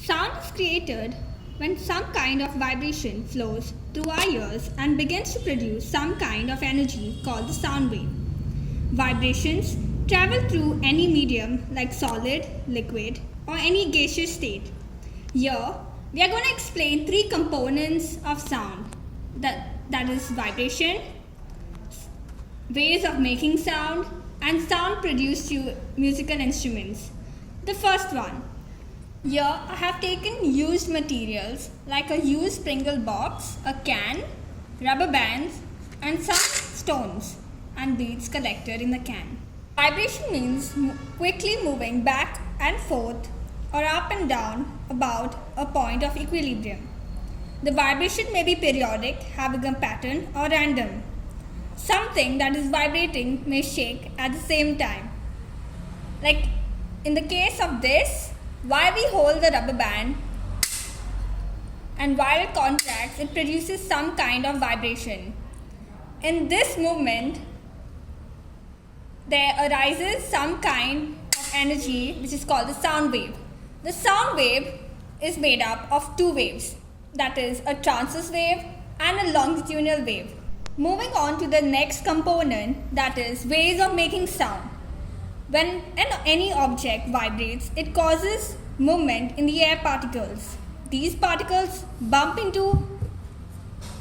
Sound is created when some kind of vibration flows through our ears and begins to produce some kind of energy called the sound wave. Vibrations travel through any medium like solid, liquid, or any gaseous state. Here, we are going to explain three components of sound. That is vibration, ways of making sound, and sound produced through musical instruments. The first one. Here I have taken used materials like a used Pringle box, a can, rubber bands, and some stones and beads collected in the can. Vibration means quickly moving back and forth or up and down about a point of equilibrium. The vibration may be periodic, having a pattern, or random. Something that is vibrating may shake at the same time. Like in the case of this, while we hold the rubber band and while it contracts, it produces some kind of vibration. In this movement, there arises some kind of energy which is called the sound wave. The sound wave is made up of two waves, that is a transverse wave and a longitudinal wave. Moving on to the next component, that is ways of making sound. When any object vibrates, it causes movement in the air particles. These particles bump into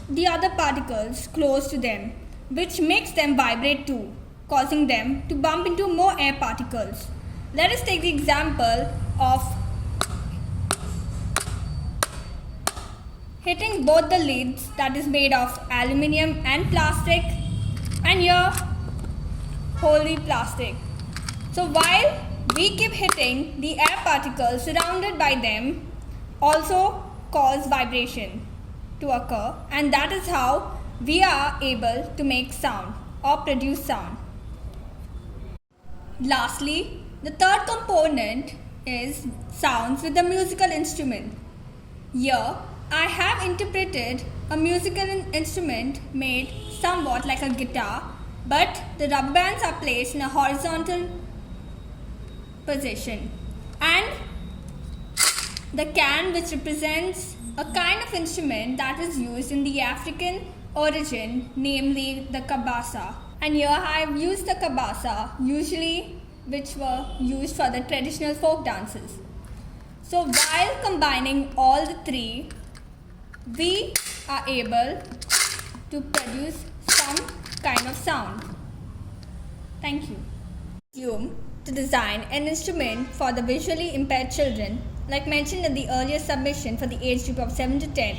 the other particles close to them, which makes them vibrate too, causing them to bump into more air particles. Let us take the example of hitting both the lids, that is made of aluminium and plastic, and here wholly plastic. So while we keep hitting, the air particles surrounded by them also cause vibration to occur, and that is how we are able to make sound or produce sound. Lastly, the third component is sounds with a musical instrument. Here, I have interpreted a musical instrument made somewhat like a guitar, but the rubber bands are placed in a horizontal position, and the can, which represents a kind of instrument that is used in the African origin, namely the kabasa. And here I have used the kabasa, usually which were used for the traditional folk dances. So while combining all the three, we are able to produce some kind of sound. Thank you. Assume to design an instrument for the visually impaired children, like mentioned in the earlier submission for the age group of 7 to 10,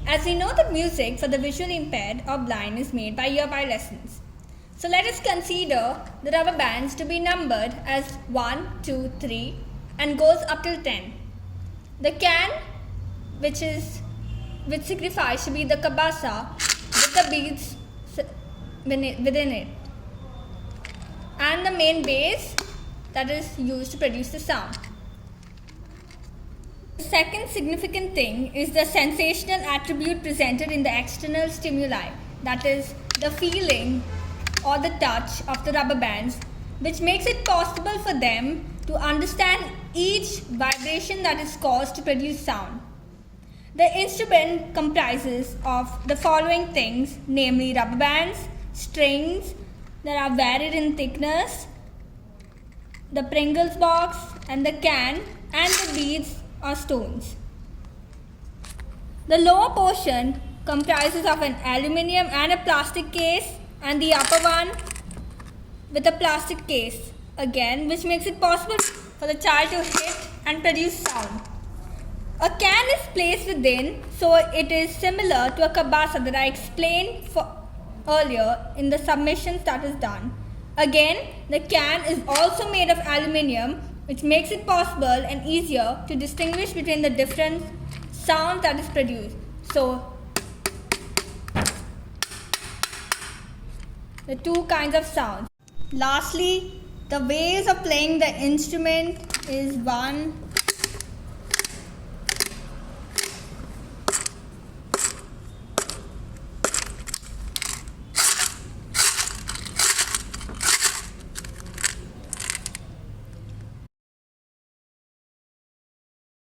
as we know that music for the visually impaired or blind is made by ear-by lessons. So let us consider the rubber bands to be numbered as 1, 2, 3 and goes up till 10. The can, which signifies to be the kabasa with the beads within it, and the main base that is used to produce the sound. The second significant thing is the sensational attribute presented in the external stimuli, that is the feeling or the touch of the rubber bands, which makes it possible for them to understand each vibration that is caused to produce sound. The instrument comprises of the following things, namely rubber bands, strings that are varied in thickness, the Pringles box and the can, and the beads or stones. The lower portion comprises of an aluminium and a plastic case, and the upper one with a plastic case again, which makes it possible for the child to hit and produce sound. A can is placed within, so it is similar to a kabasa that I explained earlier in the submissions that is done. Again, the can is also made of aluminium, which makes it possible and easier to distinguish between the different sound that is produced. So, the two kinds of sounds. Lastly, the ways of playing the instrument is 1,